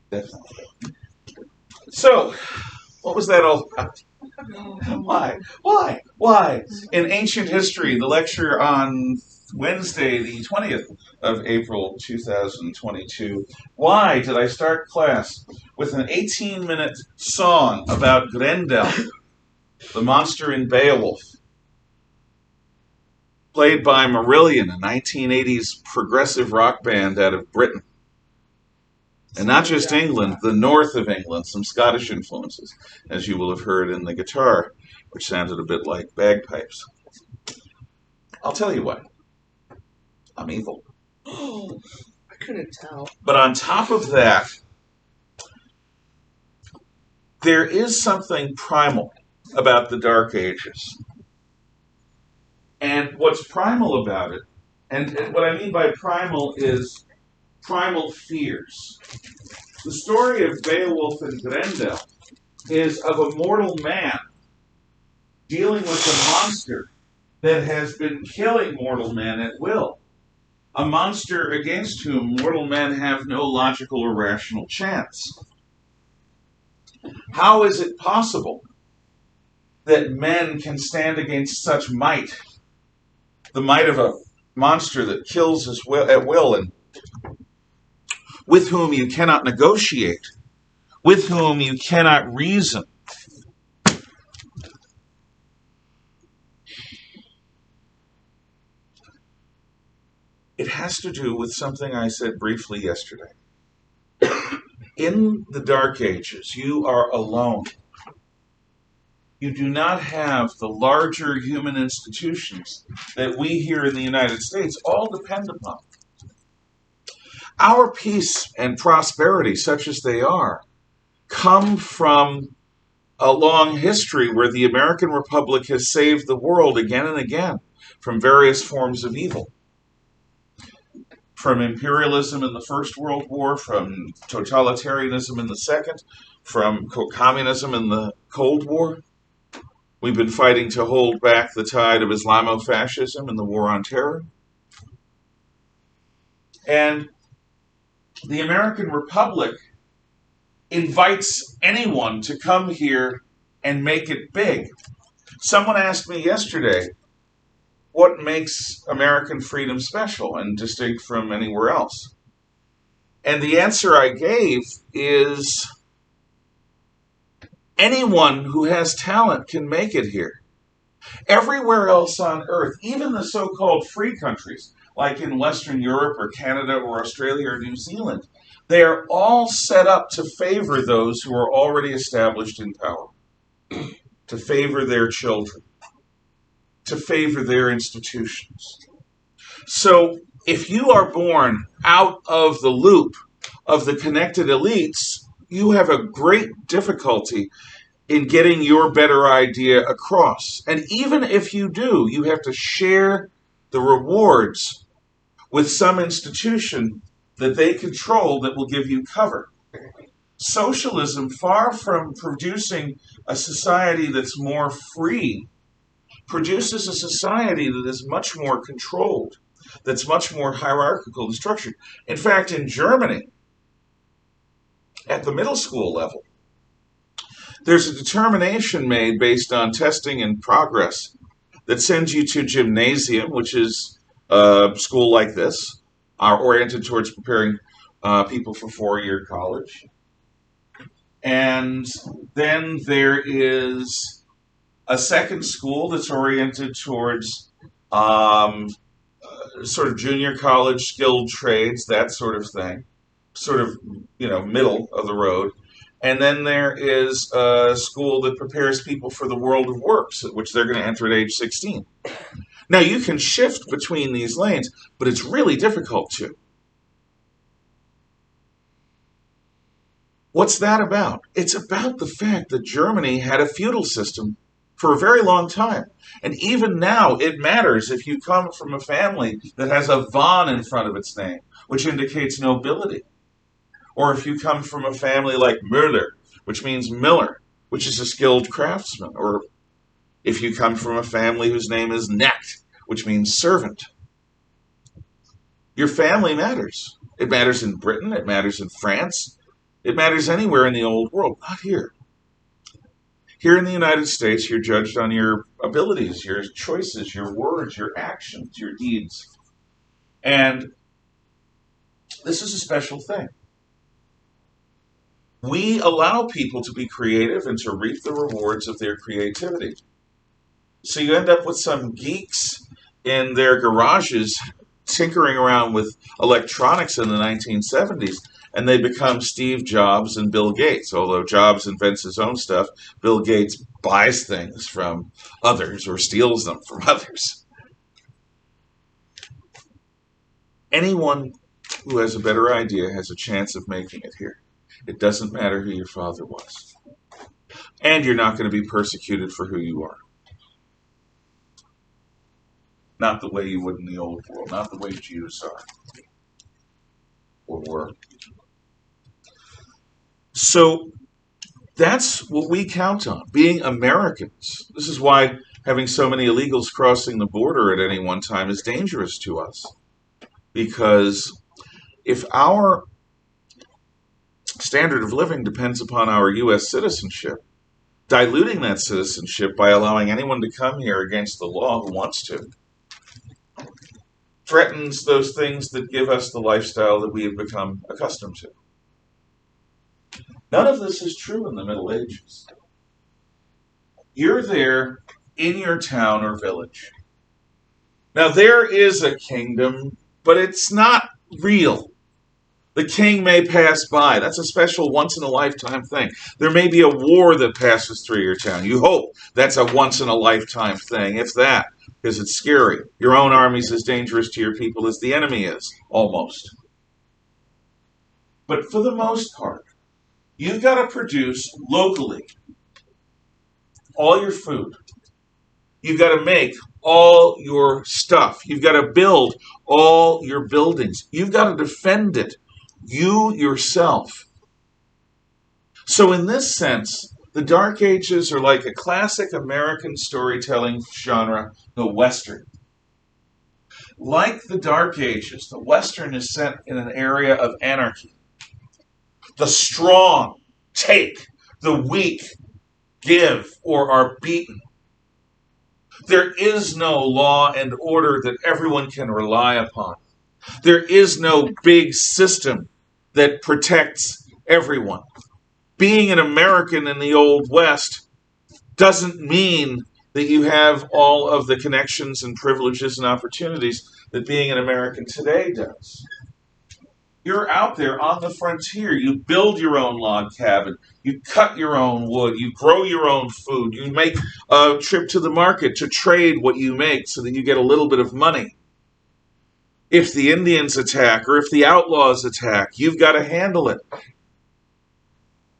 Definitely. So, what was that all about? Why? Why? Why? In ancient history, the lecture on Wednesday, the 20th of April, 2022. Why did I start class with an 18-minute song about Grendel, the monster in Beowulf, played by Marillion, a 1980s progressive rock band out of Britain? And not just England, the north of England, some Scottish influences, as you will have heard in the guitar, which sounded a bit like bagpipes. I'll tell you what, I'm evil. Oh, I couldn't tell. But on top of that, there is something primal about the Dark Ages. And what's primal about it, and what I mean by primal is primal fears. The story of Beowulf and Grendel is of a mortal man dealing with a monster that has been killing mortal men at will. A monster against whom mortal men have no logical or rational chance. How is it possible that men can stand against such might? The might of a monster that kills at will, and with whom you cannot negotiate, with whom you cannot reason. It has to do with something I said briefly yesterday. In the Dark Ages, you are alone. You do not have the larger human institutions that we here in the United States all depend upon. Our peace and prosperity, such as they are, come from a long history where the American Republic has saved the world again and again from various forms of evil. From imperialism in the First World War, from totalitarianism in the Second, from communism in the Cold War. We've been fighting to hold back the tide of Islamofascism in the War on Terror. And the American Republic invites anyone to come here and make it big. Someone asked me yesterday, what makes American freedom special and distinct from anywhere else? And the answer I gave is anyone who has talent can make it here. Everywhere else on earth, even the so-called free countries, like in Western Europe or Canada or Australia or New Zealand, they are all set up to favor those who are already established in power, to favor their children, to favor their institutions. So if you are born out of the loop of the connected elites, you have a great difficulty in getting your better idea across. And even if you do, you have to share the rewards with some institution that they control that will give you cover. Socialism, far from producing a society that's more free, produces a society that is much more controlled, that's much more hierarchical and structured. In fact, in Germany, at the middle school level, there's a determination made based on testing and progress that sends you to gymnasium, which is a school like this, are oriented towards preparing people for four-year college. And then there is a second school that's oriented towards sort of junior college, skilled trades, that sort of thing, sort of, middle of the road. And then there is a school that prepares people for the world of works, which they're going to enter at age 16. Now, you can shift between these lanes, but it's really difficult to. What's that about? It's about the fact that Germany had a feudal system for a very long time. And even now, it matters if you come from a family that has a von in front of its name, which indicates nobility. Or if you come from a family like Müller, which means miller, which is a skilled craftsman. Or if you come from a family whose name is Knecht, which means servant. Your family matters. It matters in Britain. It matters in France. It matters anywhere in the old world. Not here. Here in the United States, you're judged on your abilities, your choices, your words, your actions, your deeds. And this is a special thing. We allow people to be creative and to reap the rewards of their creativity. So you end up with some geeks in their garages tinkering around with electronics in the 1970s, and they become Steve Jobs and Bill Gates. Although Jobs invents his own stuff, Bill Gates buys things from others or steals them from others. Anyone who has a better idea has a chance of making it here. It doesn't matter who your father was. And you're not going to be persecuted for who you are. Not the way you would in the old world, not the way Jews are or were. So that's what we count on, being Americans. This is why having so many illegals crossing the border at any one time is dangerous to us. Because if our standard of living depends upon our U.S. citizenship, diluting that citizenship by allowing anyone to come here against the law who wants to threatens those things that give us the lifestyle that we have become accustomed to. None of this is true in the Middle Ages. You're there in your town or village. Now, there is a kingdom, but it's not real. The king may pass by. That's a special once-in-a-lifetime thing. There may be a war that passes through your town. You hope that's a once-in-a-lifetime thing, if that, because it's scary. Your own army's as dangerous to your people as the enemy is, almost. But for the most part, you've got to produce locally all your food. You've got to make all your stuff. You've got to build all your buildings. You've got to defend it, you yourself. So in this sense, the Dark Ages are like a classic American storytelling genre, the Western. Like the Dark Ages, the Western is set in an area of anarchy. The strong take, the weak give or are beaten. There is no law and order that everyone can rely upon. There is no big system that protects everyone. Being an American in the Old West doesn't mean that you have all of the connections and privileges and opportunities that being an American today does. You're out there on the frontier. You build your own log cabin. You cut your own wood. You grow your own food. You make a trip to the market to trade what you make so that you get a little bit of money. If the Indians attack or if the outlaws attack, you've got to handle it.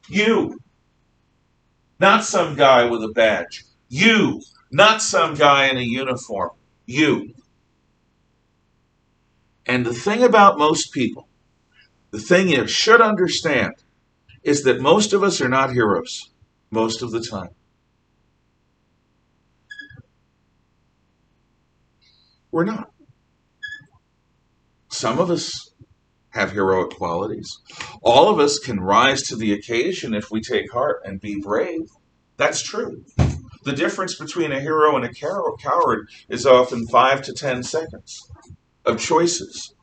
You, not some guy with a badge. You, not some guy in a uniform. You. And the thing about most people, the thing you should understand, is that most of us are not heroes most of the time. We're not. Some of us have heroic qualities. All of us can rise to the occasion if we take heart and be brave. That's true. The difference between a hero and a coward is often 5 to 10 seconds of choices.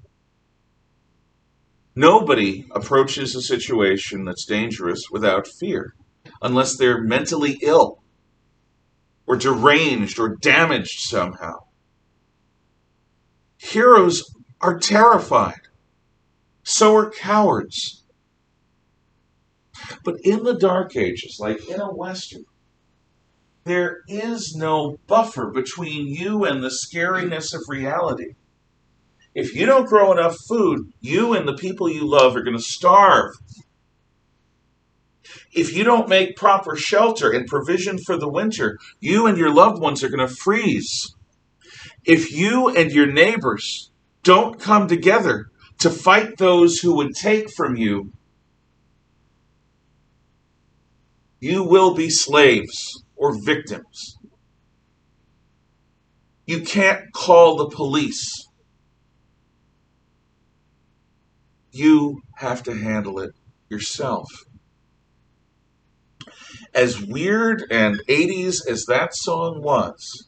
Nobody approaches a situation that's dangerous without fear, unless they're mentally ill or deranged or damaged somehow. Heroes are terrified. So are cowards. But in the Dark Ages, like in a Western, there is no buffer between you and the scariness of reality. If you don't grow enough food, you and the people you love are going to starve. If you don't make proper shelter and provision for the winter, you and your loved ones are going to freeze. If you and your neighbors don't come together to fight those who would take from you, you will be slaves or victims. You can't call the police. You have to handle it yourself. As weird and 80s as that song was,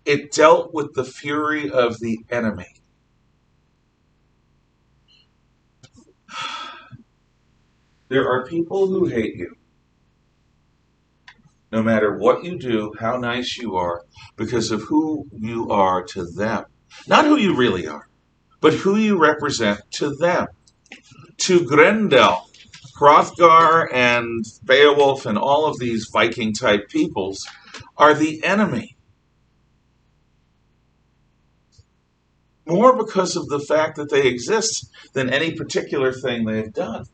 it dealt with the fury of the enemy. There are people who hate you, no matter what you do, how nice you are, because of who you are to them. Not who you really are, but who you represent to them. To Grendel, Hrothgar, and Beowulf, and all of these Viking type peoples are the enemy. More because of the fact that they exist than any particular thing they've done.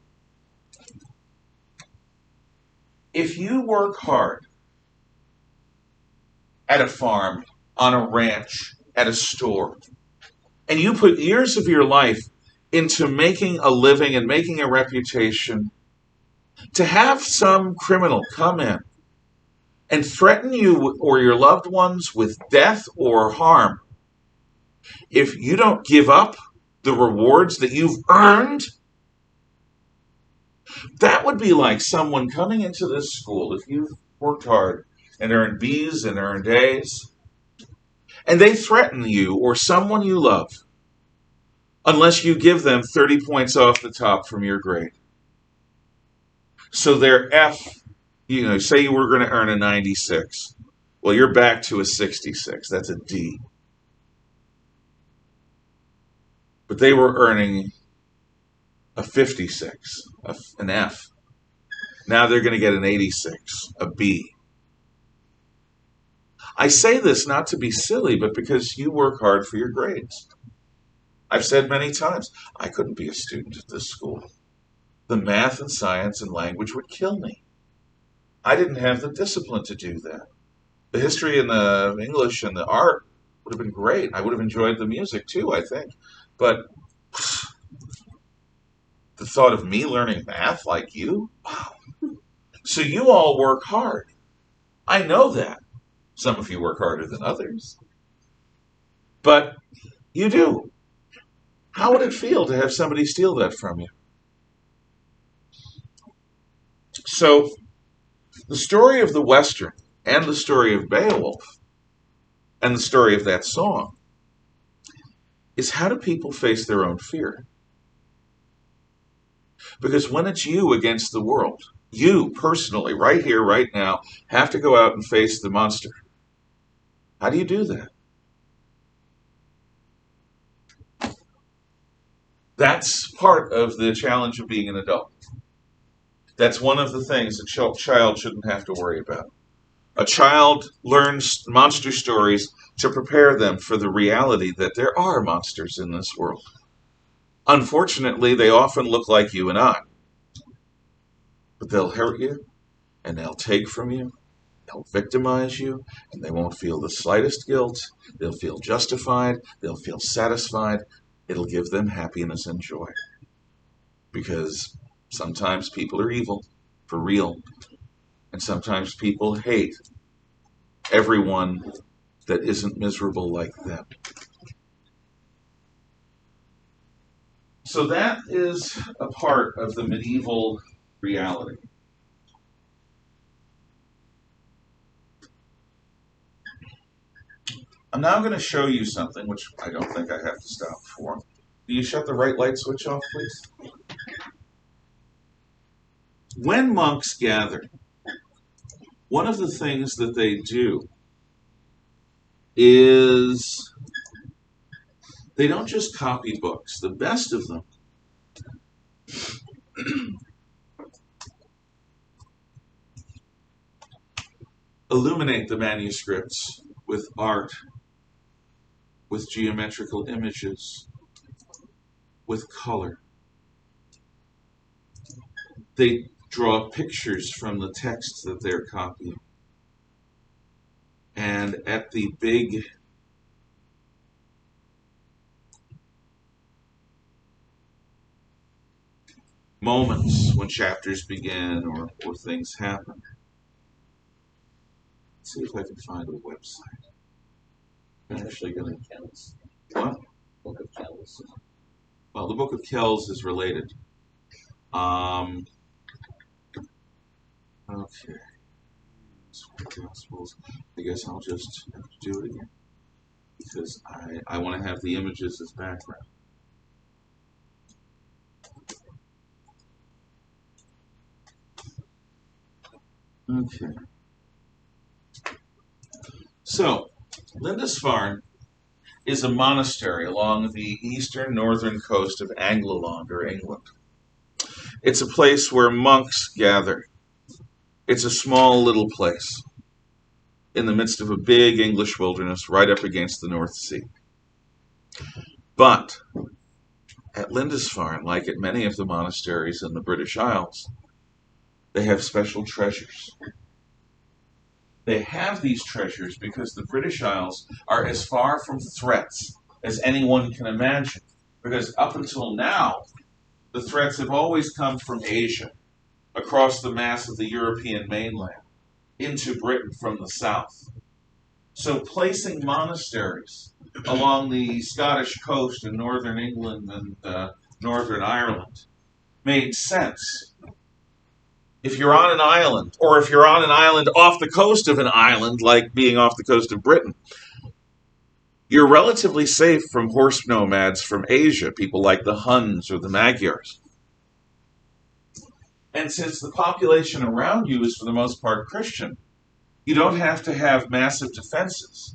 If you work hard at a farm, on a ranch, at a store, and you put years of your life into making a living and making a reputation, to have some criminal come in and threaten you or your loved ones with death or harm, if you don't give up the rewards that you've earned, that would be like someone coming into this school, if you've worked hard and earned B's and earned A's, and they threaten you or someone you love unless you give them 30 points off the top from your grade. So their F, say you were going to earn a 96. Well, you're back to a 66. That's a D. But they were earning a 56, an F. Now they're going to get an 86, a B. I say this not to be silly, but because you work hard for your grades. I've said many times, I couldn't be a student at this school. The math and science and language would kill me. I didn't have the discipline to do that. The history and the English and the art would have been great. I would have enjoyed the music too, I think. But the thought of me learning math like you? Wow. So you all work hard. I know that. Some of you work harder than others. But you do. How would it feel to have somebody steal that from you? So the story of the Western and the story of Beowulf and the story of that song is, how do people face their own fear? Because when it's you against the world, you personally, right here, right now, have to go out and face the monster. How do you do that? That's part of the challenge of being an adult. That's one of the things a child shouldn't have to worry about. A child learns monster stories to prepare them for the reality that there are monsters in this world. Unfortunately, they often look like you and I. But they'll hurt you, and they'll take from you, they'll victimize you, and they won't feel the slightest guilt. They'll feel justified, they'll feel satisfied. It'll give them happiness and joy. Because sometimes people are evil, for real, and sometimes people hate everyone that isn't miserable like them. So that is a part of the medieval reality. I'm now going to show you something, which I don't think I have to stop for. Will you shut the right light switch off, please? When monks gather, one of the things that they do is they don't just copy books. The best of them illuminate the manuscripts with art, with geometrical images, with color. They draw pictures from the text that they're copying. And at the big moments when chapters begin or things happen, let's see if I can find a website. I'm actually going to... Kells. What? Book of Kells. Well, the Book of Kells is related. Um, okay. Gospels. I guess I'll just have to do it again because I want to have the images as background. Okay. So, Lindisfarne is a monastery along the eastern northern coast of Angloland, or England. It's a place where monks gather. It's a small little place in the midst of a big English wilderness right up against the North Sea. But at Lindisfarne, like at many of the monasteries in the British Isles, they have special treasures. They have these treasures because the British Isles are as far from threats as anyone can imagine. Because up until now, the threats have always come from Asia, across the mass of the European mainland, into Britain from the south. So placing monasteries along the Scottish coast in northern England and northern Ireland made sense. If you're on an island, or if you're on an island off the coast of an island, like being off the coast of Britain, you're relatively safe from horse nomads from Asia, people like the Huns or the Magyars. And since the population around you is for the most part Christian, you don't have to have massive defenses.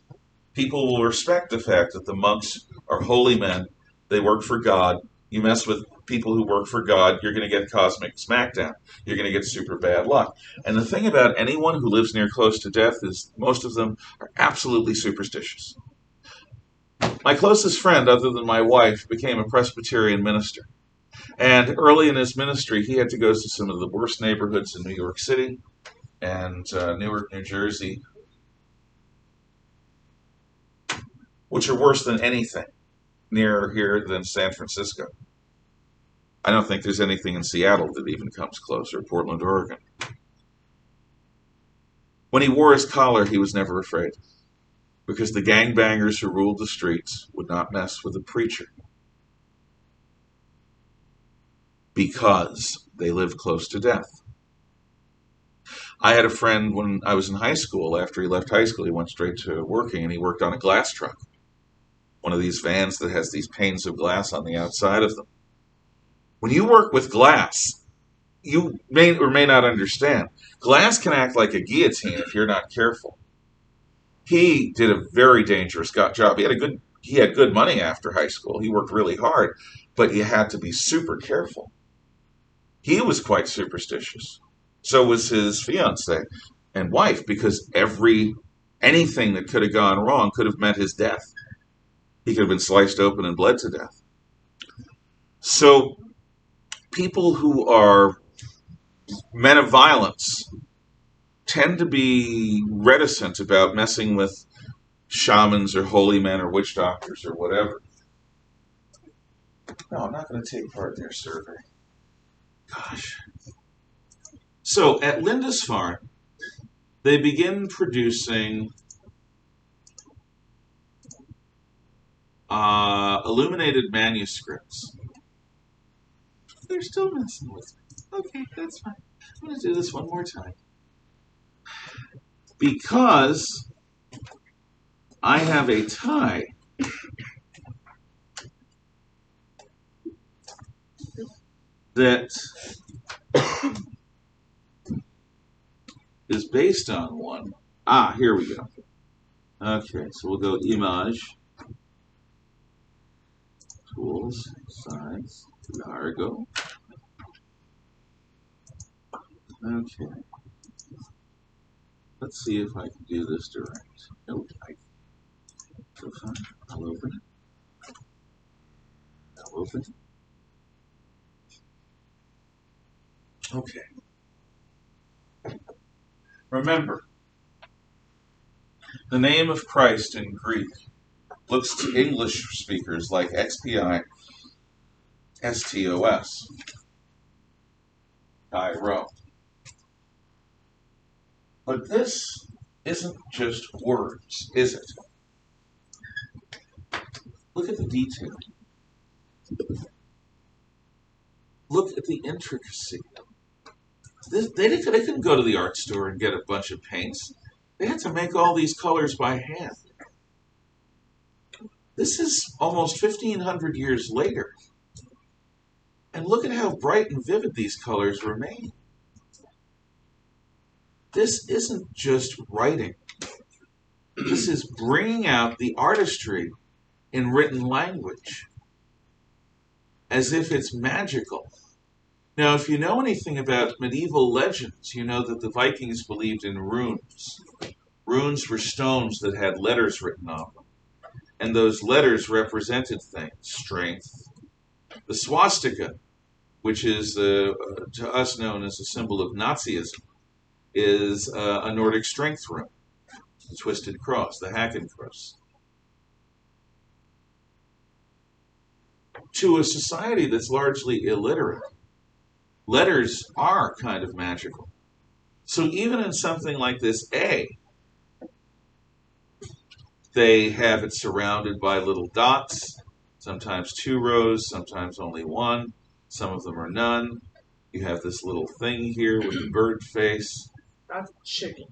People will respect the fact that the monks are holy men, they work for God. You mess with people who work for God, you're going to get cosmic smackdown. You're going to get super bad luck. And the thing about anyone who lives near close to death is most of them are absolutely superstitious. My closest friend, other than my wife, became a Presbyterian minister. And early in his ministry, he had to go to some of the worst neighborhoods in New York City and Newark, New Jersey, which are worse than anything nearer here than San Francisco. I don't think there's anything in Seattle that even comes close, or Portland, Oregon. When he wore his collar, he was never afraid, because the gangbangers who ruled the streets would not mess with a preacher, because they lived close to death. I had a friend when I was in high school. After he left high school, he went straight to working, and he worked on a glass truck, one of these vans that has these panes of glass on the outside of them. When you work with glass, you may or may not understand, glass can act like a guillotine if you're not careful. He did a very dangerous job. He had good money after high school. He worked really hard, but you had to be super careful. He was quite superstitious. So was his fiance and wife, because anything that could have gone wrong could have meant his death. He could have been sliced open and bled to death. So people who are men of violence tend to be reticent about messing with shamans or holy men or witch doctors or whatever. No, I'm not going to take part in their survey. Gosh. So at Lindisfarne, they begin producing illuminated manuscripts. They're still messing with me. Okay, that's fine. I'm going to do this one more time. Because I have a tie that is based on one. Here we go. Okay, so we'll go image, tools, size, Largo. Okay. Let's see if I can do this direct. Nope. So fine. I'll open it. I'll open it. Okay. Remember, the name of Christ in Greek looks to English speakers like XPI, STOS, Cairo. But this isn't just words, is it? Look at the detail. Look at the intricacy. They couldn't go to the art store and get a bunch of paints. They had to make all these colors by hand. This is almost 1,500 years later. And look at how bright and vivid these colors remain. This isn't just writing. This is bringing out the artistry in written language as if it's magical. Now, if you know anything about medieval legends, you know that the Vikings believed in runes. Runes were stones that had letters written on them. And those letters represented things, strength. The swastika, which is to us known as a symbol of Nazism, is a Nordic strength rune, the twisted cross, the Hakenkreuz. To a society that's largely illiterate, letters are kind of magical. So even in something like this A, they have it surrounded by little dots, sometimes 2 rows, sometimes only 1. Some of them are none. You have this little thing here with the bird face. That's chicken.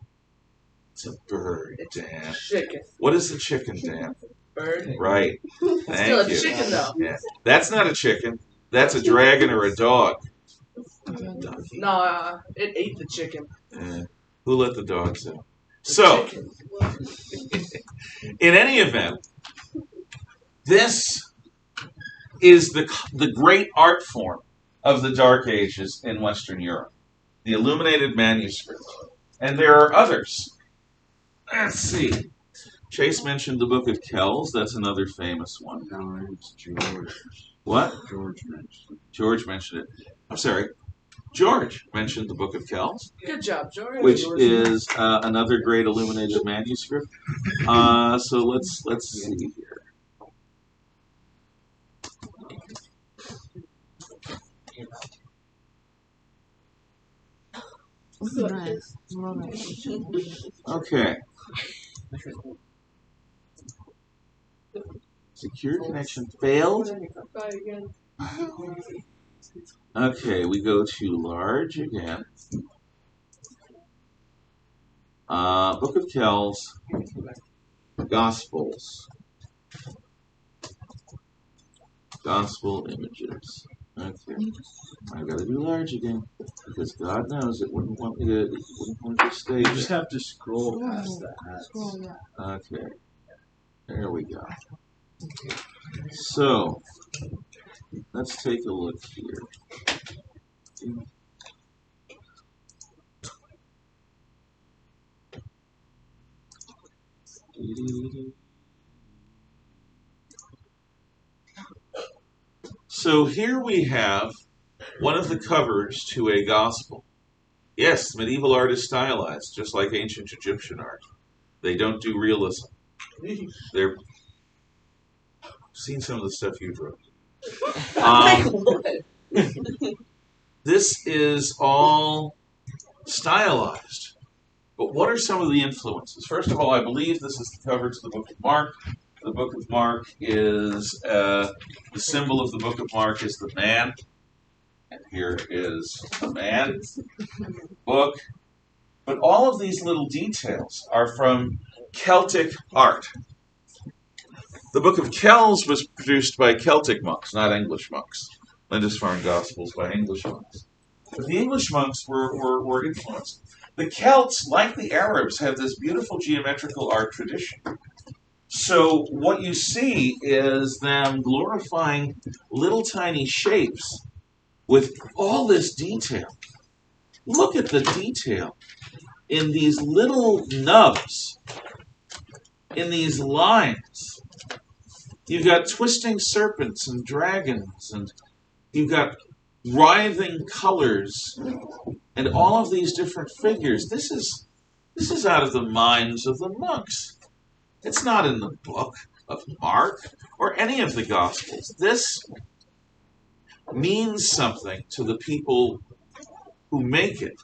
It's a bird, It's Dan. chicken. What is a chicken, Dan? Bird. Right. It's Thank still a you. chicken, though. Yeah. That's not a chicken. That's a dragon or a dog. Nah, it ate the chicken. Who let the dogs out? So, Chicken. in any event, this is the great art form of the Dark Ages in Western Europe, the Illuminated Manuscripts. And there are others. Let's see. Chase mentioned the Book of Kells. That's another famous one. No, it's George. What? George mentioned it. George mentioned it. I'm sorry. George mentioned the Book of Kells, Good job, George. which is another great illuminated manuscript. So let's see here. Nice. Okay. Secure connection failed. Try again. Okay, we go to large again. Book of Kells, Gospels, Gospel images. Okay, I gotta do large again because God knows it wouldn't want me to stay You just there. have to scroll past the ads. Okay, there we go. So let's take a look here. So here we have one of the covers to a gospel. Yes, medieval art is stylized, just like ancient Egyptian art. They don't do realism. They're seen some of the stuff you wrote. This is all stylized. But what are some of the influences? First of all, I believe this is the cover to the Book of Mark. The Book of Mark is, the symbol of the Book of Mark is the man. And here is the man book. But all of these little details are from Celtic art. The Book of Kells was produced by Celtic monks, not English monks. Lindisfarne Gospels by English monks. But the English monks were influenced. The Celts, like the Arabs, have this beautiful geometrical art tradition. So what you see is them glorifying little tiny shapes with all this detail. Look at the detail in these little nubs, in these lines. You've got twisting serpents and dragons, and you've got writhing colors, and all of these different figures. This is out of the minds of the monks. It's not in the book of Mark or any of the Gospels. This means something to the people who make it.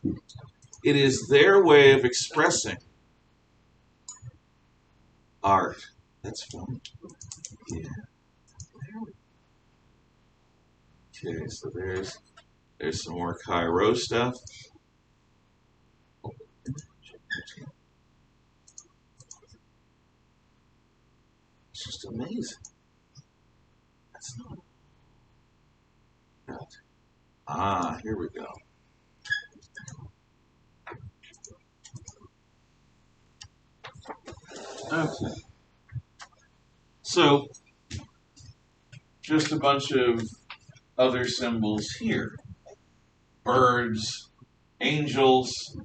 It is their way of expressing art. That's fun. Yeah. Okay, so there's There's some more Cairo stuff. It's just amazing. That's not. Ah, here we go. Okay. So, just a bunch of other symbols here. Birds, angels.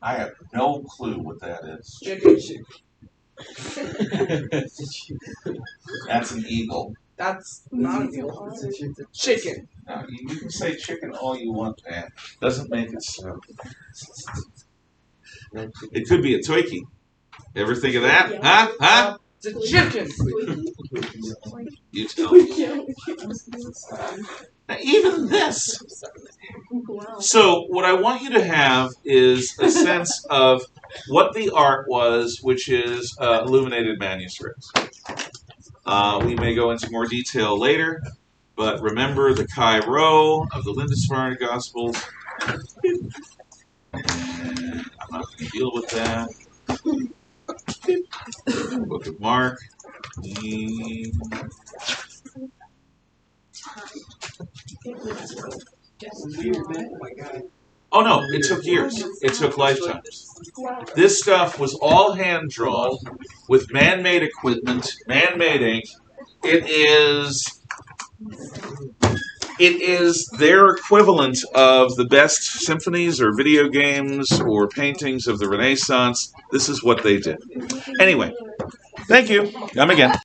I have no clue what that is. Chicken. That's an eagle. That's not a eagle. Chicken. Now, you can say chicken all you want, man. Doesn't make it so. It could be a turkey. Ever think of that? Huh? Huh? It's a chicken. You tell me. Now, even this. So, what I want you to have is a sense of what the art was, which is illuminated manuscripts. We may go into more detail later, but remember the Cairo of the Lindisfarne Gospels. And I'm not going to deal with that. Book of Mark. Oh no, it took years. It took lifetimes. This stuff was all hand drawn with man-made equipment, man-made ink. It is their equivalent of the best symphonies or video games or paintings of the Renaissance. This is what they did. Anyway, thank you. Come again.